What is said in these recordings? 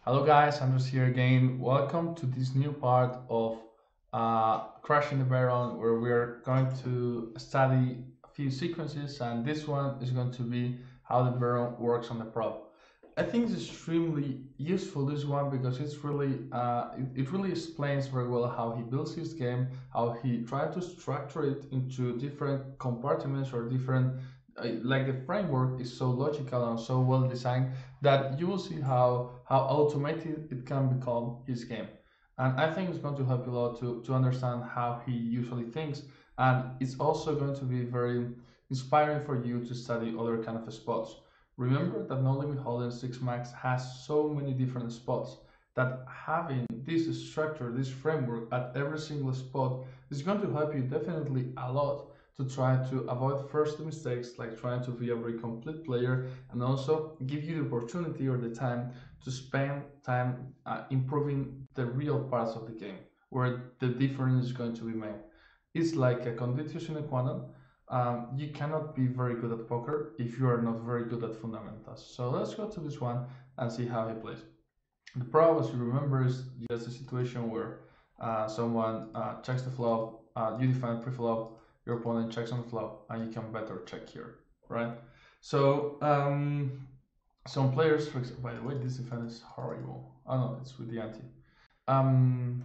Hello guys, Andres here again. Welcome to this new part of Crashing the Baron, where we're going to study a few sequences, and this one is going to be how the Baron works on the prop. I think it's extremely useful, this one, because it really explains very well how he builds his game, how he tries to structure it into different compartments or different like the framework is so logical and so well designed that you will see how automated it can become his game. And I think it's going to help you a lot to understand how he usually thinks. And it's also going to be very inspiring for you to study other kind of spots. Remember that No Limit Holden 6 Max has so many different spots that having this structure, this framework at every single spot is going to help you definitely a lot to try to avoid first mistakes like trying to be a very complete player, and also give you the opportunity or the time to spend time improving the real parts of the game where the difference is going to be made. It's like a conditio sine qua non. You cannot be very good at poker if you are not very good at fundamentals. So let's go to this one and see how he plays. The problem, as you remember, is just a situation where someone checks the flop, you define pre-flop, your opponent checks on the flop, and you can bet or check here, right? So some players, for example, by the way, this defense is horrible. Oh no, it's with the ante. Um,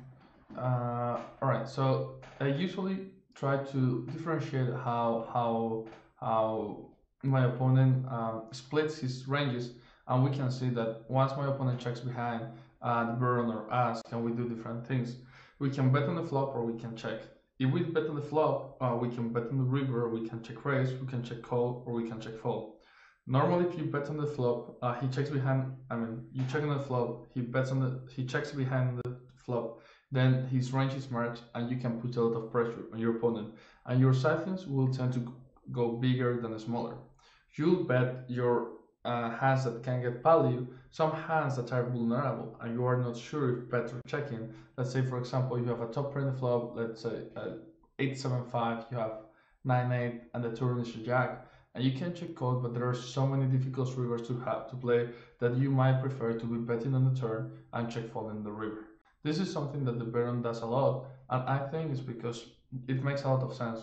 all right, so I usually try to differentiate how my opponent splits his ranges, and we can see that once my opponent checks behind the burn or us, can we do different things? We can bet on the flop or we can check. If we bet on the flop, we can bet on the river, we can check raise, we can check call, or we can check fold. Normally, if you bet on the flop, he checks behind. I mean, you check on the flop. He checks behind the flop. Then his range is marked, and you can put a lot of pressure on your opponent, and your sizings will tend to go bigger than smaller. You'll bet your hands that can get value, some hands that are vulnerable, and you are not sure if bet or checking. Let's say, for example, you have a top pair in the flop. Let's say 8-7-5. You have 9-8, and the turn is a jack and you can check code, but there are so many difficult rivers to have to play that you might prefer to be betting on the turn and check folding the river. This is something that the Baron does a lot, and I think it's because it makes a lot of sense.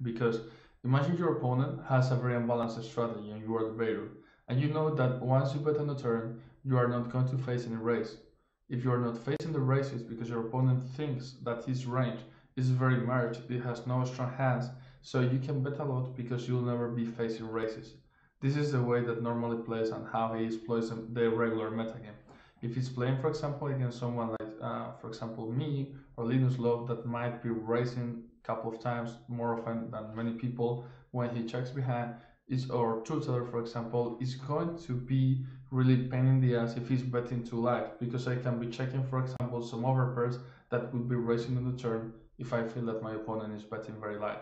Because imagine your opponent has a very unbalanced strategy and you are the Baron, and you know that once you bet on the turn, you are not going to face any raise. If you are not facing the raises because your opponent thinks that his range is very merged, it has no strong hands, so you can bet a lot because you'll never be facing raises. This is the way that normally plays and how he exploits the regular metagame. If he's playing, for example, against someone like, for example, me or Linus Love that might be raising a couple of times more often than many people when he checks behind, is or Tutor, for example, is going to be really pain in the ass if he's betting too light because I can be checking, for example, some overpairs that would be raising on the turn if I feel that my opponent is betting very light.